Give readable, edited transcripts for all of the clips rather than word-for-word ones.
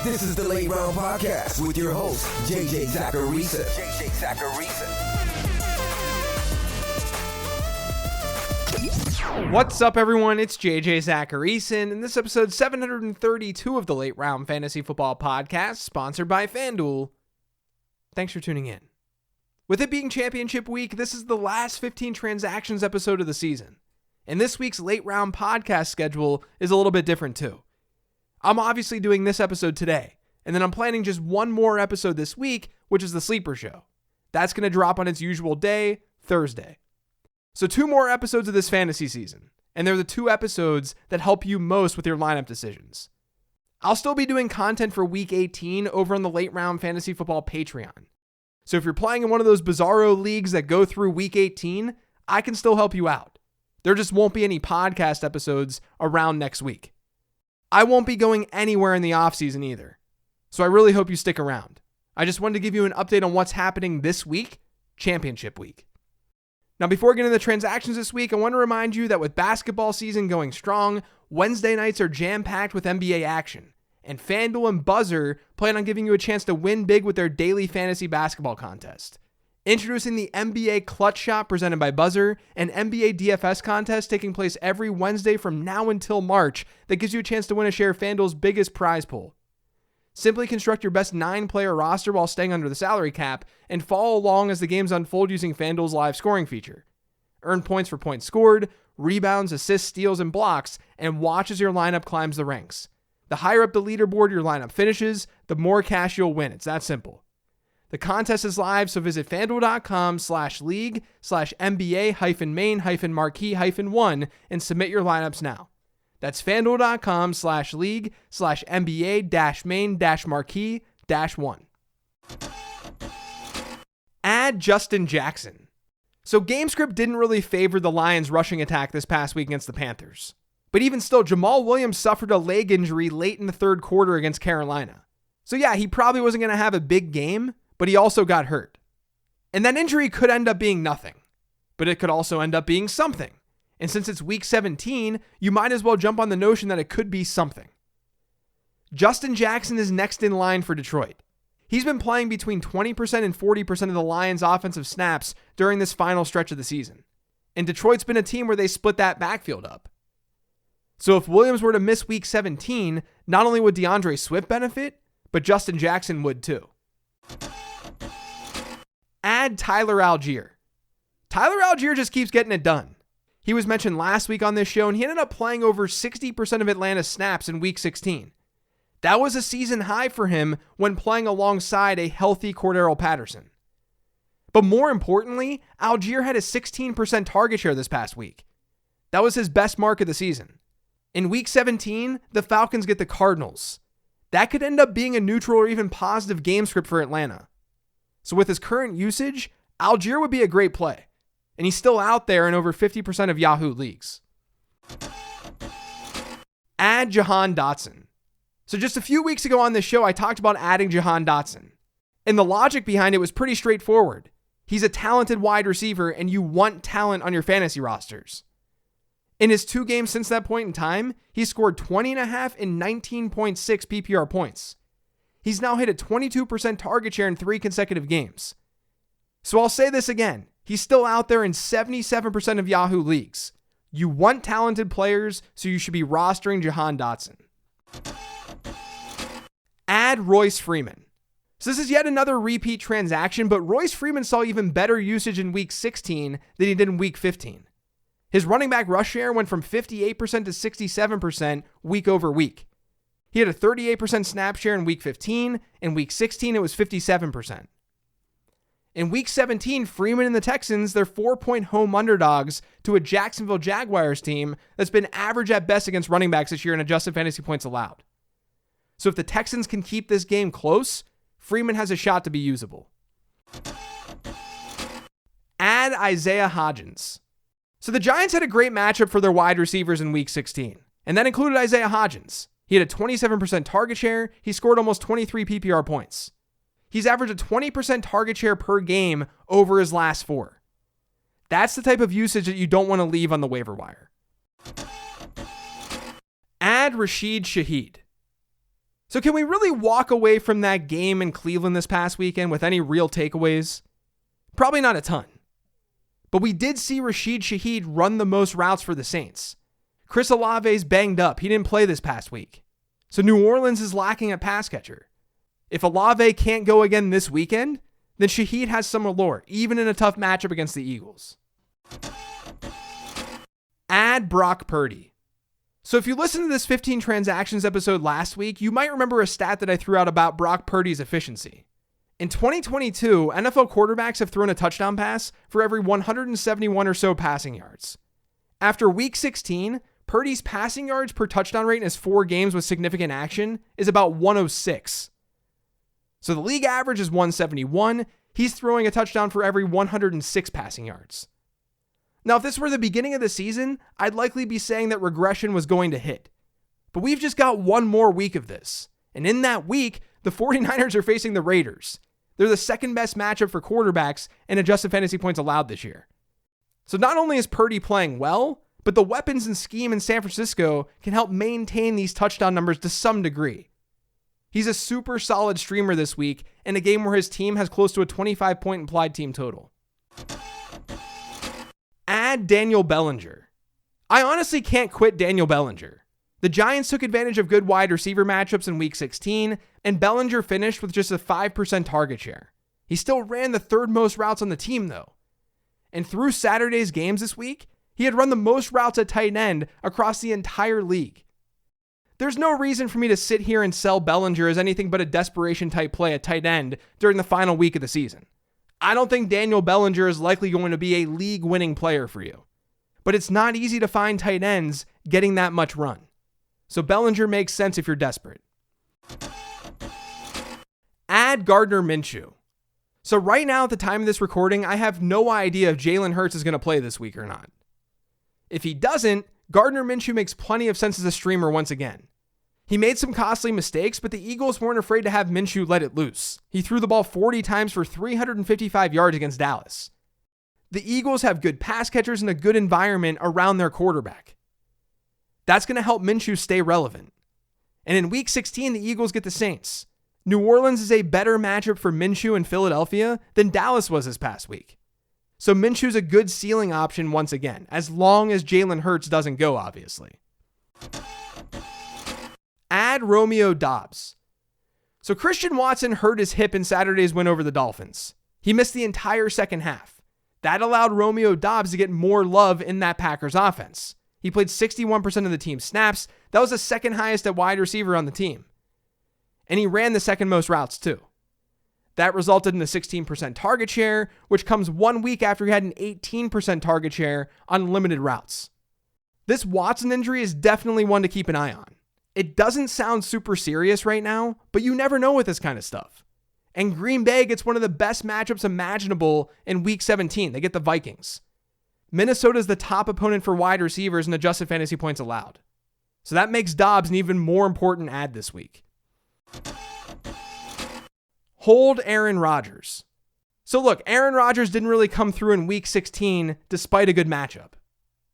This is the Late Round Podcast with your host, JJ Zacharisa. What's up, everyone? It's JJ Zacharisa, and this episode 732 of the Late Round Fantasy Football Podcast, sponsored by FanDuel. Thanks for tuning in. With it being championship week, this is the last 15 transactions episode of the season. And this week's Late Round Podcast schedule is a little bit different too. I'm obviously doing this episode today, and then I'm planning just one more episode this week, which is the Sleeper Show. That's going to drop on its usual day, Thursday. So 2 more episodes of this fantasy season, and they're the 2 episodes that help you most with your lineup decisions. I'll still be doing content for Week 18 over on the Late Round Fantasy Football Patreon. So if you're playing in one of those bizarro leagues that go through Week 18, I can still help you out. There just won't be any podcast episodes around next week. I won't be going anywhere in the offseason either. So I really hope you stick around. I just wanted to give you an update on what's happening this week, Championship Week. Now, before getting into the transactions this week, I want to remind you that with basketball season going strong, Wednesday nights are jam-packed with NBA action, and FanDuel and Buzzer plan on giving you a chance to win big with their daily fantasy basketball contest. Introducing the NBA Clutch Shot presented by Buzzer, an NBA DFS contest taking place every Wednesday from now until March that gives you a chance to win a share of FanDuel's biggest prize pool. Simply construct your best 9-player roster while staying under the salary cap and follow along as the games unfold using FanDuel's live scoring feature. Earn points for points scored, rebounds, assists, steals, and blocks, and watch as your lineup climbs the ranks. The higher up the leaderboard your lineup finishes, the more cash you'll win. It's that simple. The contest is live, so visit FanDuel.com/league/NBA-main-marquee-1 and submit your lineups now. That's FanDuel.com/league/NBA-main-marquee-1. Add Justin Jackson. So GameScript didn't really favor the Lions' rushing attack this past week against the Panthers. But even still, Jamal Williams suffered a leg injury late in the third quarter against Carolina. So yeah, he probably wasn't going to have a big game, but he also got hurt. And that injury could end up being nothing, but it could also end up being something. And since it's week 17, you might as well jump on the notion that it could be something. Justin Jackson is next in line for Detroit. He's been playing between 20% and 40% of the Lions' offensive snaps during this final stretch of the season. And Detroit's been a team where they split that backfield up. So if Williams were to miss week 17, not only would DeAndre Swift benefit, but Justin Jackson would too. Add Tyler Algier. Tyler Algier just keeps getting it done. He was mentioned last week on this show, and he ended up playing over 60% of Atlanta's snaps in week 16. That was a season high for him when playing alongside a healthy Cordero Patterson. But more importantly, Algier had a 16% target share this past week. That was his best mark of the season. In week 17, the Falcons get the Cardinals. That could end up being a neutral or even positive game script for Atlanta. So with his current usage, Algier would be a great play. And he's still out there in over 50% of Yahoo leagues. Add Jahan Dotson. So just a few weeks ago on this show, I talked about adding Jahan Dotson. And the logic behind it was pretty straightforward. He's a talented wide receiver, and you want talent on your fantasy rosters. In his 2 games since that point in time, he scored 20.5 and 19.6 PPR points. He's now hit a 22% target share in 3 consecutive games. So I'll say this again. He's still out there in 77% of Yahoo leagues. You want talented players, so you should be rostering Jahan Dotson. Add Royce Freeman. So this is yet another repeat transaction, but Royce Freeman saw even better usage in week 16 than he did in week 15. His running back rush share went from 58% to 67% week over week. He had a 38% snap share in week 15. In week 16, it was 57%. In week 17, Freeman and the Texans, they're 4-point home underdogs to a Jacksonville Jaguars team that's been average at best against running backs this year in adjusted fantasy points allowed. So if the Texans can keep this game close, Freeman has a shot to be usable. Add Isaiah Hodgins. So the Giants had a great matchup for their wide receivers in week 16, and that included Isaiah Hodgins. He had a 27% target share. He scored almost 23 PPR points. He's averaged a 20% target share per game over his last 4. That's the type of usage that you don't want to leave on the waiver wire. Add Rashid Shaheed. So can we really walk away from that game in Cleveland this past weekend with any real takeaways? Probably not a ton. But we did see Rashid Shaheed run the most routes for the Saints. Chris Olave's banged up. He didn't play this past week. So New Orleans is lacking a pass catcher. If Olave can't go again this weekend, then Shaheed has some allure, even in a tough matchup against the Eagles. Add Brock Purdy. So if you listened to this 15 transactions episode last week, you might remember a stat that I threw out about Brock Purdy's efficiency. In 2022, NFL quarterbacks have thrown a touchdown pass for every 171 or so passing yards. After week 16, Purdy's passing yards per touchdown rate in his 4 games with significant action is about 106. So the league average is 171. He's throwing a touchdown for every 106 passing yards. Now, if this were the beginning of the season, I'd likely be saying that regression was going to hit. But we've just got one more week of this. And in that week, the 49ers are facing the Raiders. They're the second best matchup for quarterbacks in adjusted fantasy points allowed this year. So not only is Purdy playing well, but the weapons and scheme in San Francisco can help maintain these touchdown numbers to some degree. He's a super solid streamer this week in a game where his team has close to a 25-point implied team total. Add Daniel Bellinger. I honestly can't quit Daniel Bellinger. The Giants took advantage of good wide receiver matchups in week 16, and Bellinger finished with just a 5% target share. He still ran the 3rd most routes on the team, though. And through Saturday's games this week, he had run the most routes at tight end across the entire league. There's no reason for me to sit here and sell Bellinger as anything but a desperation type play at tight end during the final week of the season. I don't think Daniel Bellinger is likely going to be a league-winning player for you. But it's not easy to find tight ends getting that much run. So Bellinger makes sense if you're desperate. Add Gardner Minshew. So right now at the time of this recording, I have no idea if Jalen Hurts is going to play this week or not. If he doesn't, Gardner Minshew makes plenty of sense as a streamer once again. He made some costly mistakes, but the Eagles weren't afraid to have Minshew let it loose. He threw the ball 40 times for 355 yards against Dallas. The Eagles have good pass catchers and a good environment around their quarterback. That's going to help Minshew stay relevant. And in week 16, the Eagles get the Saints. New Orleans is a better matchup for Minshew in Philadelphia than Dallas was this past week. So Minshew's a good ceiling option once again, as long as Jalen Hurts doesn't go, obviously. Add Romeo Doubs. So Christian Watson hurt his hip in Saturday's win over the Dolphins. He missed the entire second half. That allowed Romeo Doubs to get more love in that Packers offense. He played 61% of the team's snaps. That was the second highest at wide receiver on the team. And he ran the second most routes too. That resulted in a 16% target share, which comes 1 week after he had an 18% target share on limited routes. This Watson injury is definitely one to keep an eye on. It doesn't sound super serious right now, but you never know with this kind of stuff. And Green Bay gets one of the best matchups imaginable in week 17. They get the Vikings. Minnesota is the top opponent for wide receivers in adjusted fantasy points allowed. So that makes Doubs an even more important add this week. Hold Aaron Rodgers. So look, Aaron Rodgers didn't really come through in week 16 despite a good matchup.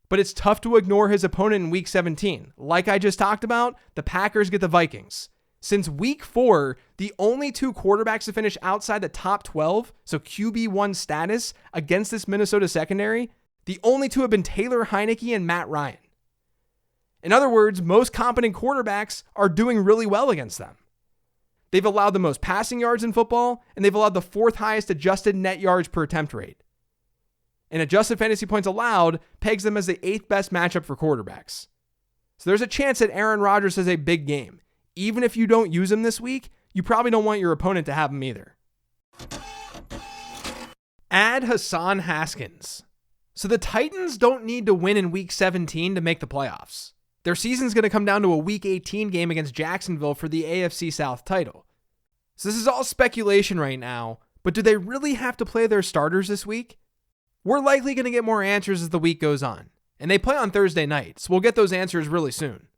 But it's tough to ignore his opponent in week 17. Like I just talked about, the Packers get the Vikings. Since week 4, the only 2 quarterbacks to finish outside the top 12, so QB1 status, against this Minnesota secondary, the only 2 have been Taylor Heineke and Matt Ryan. In other words, most competent quarterbacks are doing really well against them. They've allowed the most passing yards in football, and they've allowed the 4th highest adjusted net yards per attempt rate. And adjusted fantasy points allowed pegs them as the 8th best matchup for quarterbacks. So there's a chance that Aaron Rodgers has a big game. Even if you don't use him this week, you probably don't want your opponent to have him either. Add Hassan Haskins. So the Titans don't need to win in week 17 to make the playoffs. Their season's going to come down to a week 18 game against Jacksonville for the AFC South title. So this is all speculation right now, but do they really have to play their starters this week? We're likely going to get more answers as the week goes on, and they play on Thursday night, so we'll get those answers really soon.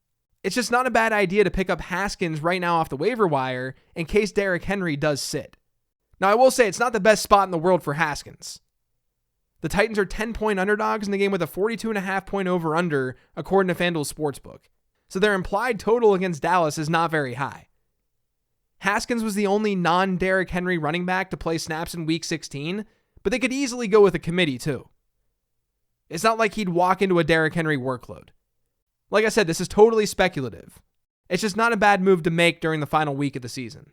It's just not a bad idea to pick up Haskins right now off the waiver wire in case Derrick Henry does sit. Now, I will say it's not the best spot in the world for Haskins. The Titans are 10-point underdogs in the game with a 42.5 point over-under, according to FanDuel Sportsbook. So their implied total against Dallas is not very high. Haskins was the only non-Derrick Henry running back to play snaps in Week 16, but they could easily go with a committee too. It's not like he'd walk into a Derrick Henry workload. Like I said, this is totally speculative. It's just not a bad move to make during the final week of the season.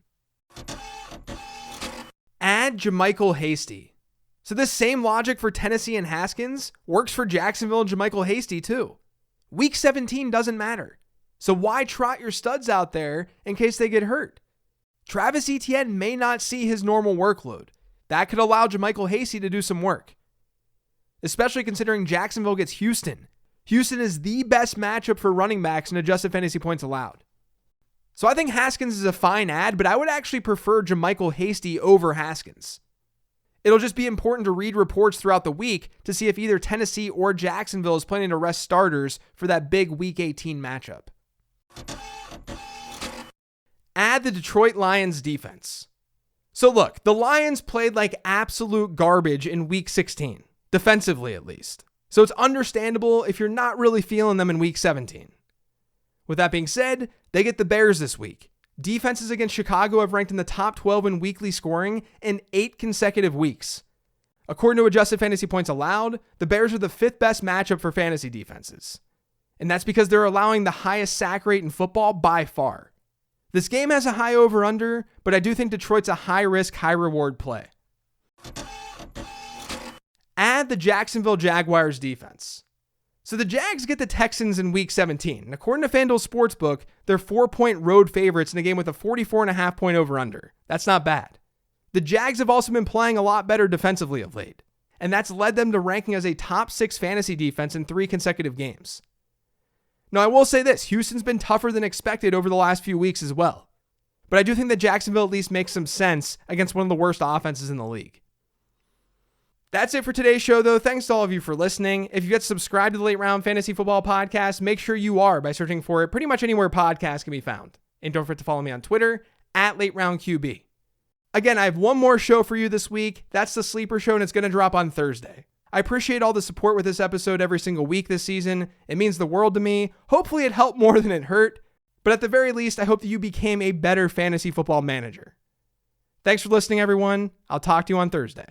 Add JaMycal Hasty. So this same logic for Tennessee and Haskins works for Jacksonville and JaMycal Hasty too. Week 17 doesn't matter. So why trot your studs out there in case they get hurt? Travis Etienne may not see his normal workload. That could allow JaMycal Hasty to do some work. Especially considering Jacksonville gets Houston. Houston is the best matchup for running backs in adjusted fantasy points allowed. So I think Haskins is a fine add, but I would actually prefer JaMycal Hasty over Haskins. It'll just be important to read reports throughout the week to see if either Tennessee or Jacksonville is planning to rest starters for that big Week 18 matchup. Add the Detroit Lions defense. So look, the Lions played like absolute garbage in Week 16, defensively at least. So it's understandable if you're not really feeling them in Week 17. With that being said, they get the Bears this week. Defenses against Chicago have ranked in the top 12 in weekly scoring in 8 consecutive weeks. According to adjusted fantasy points allowed, the Bears are the 5th best matchup for fantasy defenses. And that's because they're allowing the highest sack rate in football by far. This game has a high over-under, but I do think Detroit's a high-risk, high-reward play. Add the Jacksonville Jaguars defense. So the Jags get the Texans in Week 17. And according to FanDuel Sportsbook, they're 4-point road favorites in a game with a 44.5-point over-under. That's not bad. The Jags have also been playing a lot better defensively of late. And that's led them to ranking as a top 6 fantasy defense in 3 consecutive games. Now, I will say this, Houston's been tougher than expected over the last few weeks as well. But I do think that Jacksonville at least makes some sense against one of the worst offenses in the league. That's it for today's show, though. Thanks to all of you for listening. If you get subscribed to the Late Round Fantasy Football Podcast, make sure you are by searching for it pretty much anywhere podcasts can be found. And don't forget to follow me on Twitter, @LateRoundQB. Again, I have one more show for you this week. That's the Sleeper Show, and it's going to drop on Thursday. I appreciate all the support with this episode every single week this season. It means the world to me. Hopefully it helped more than it hurt. But at the very least, I hope that you became a better fantasy football manager. Thanks for listening, everyone. I'll talk to you on Thursday.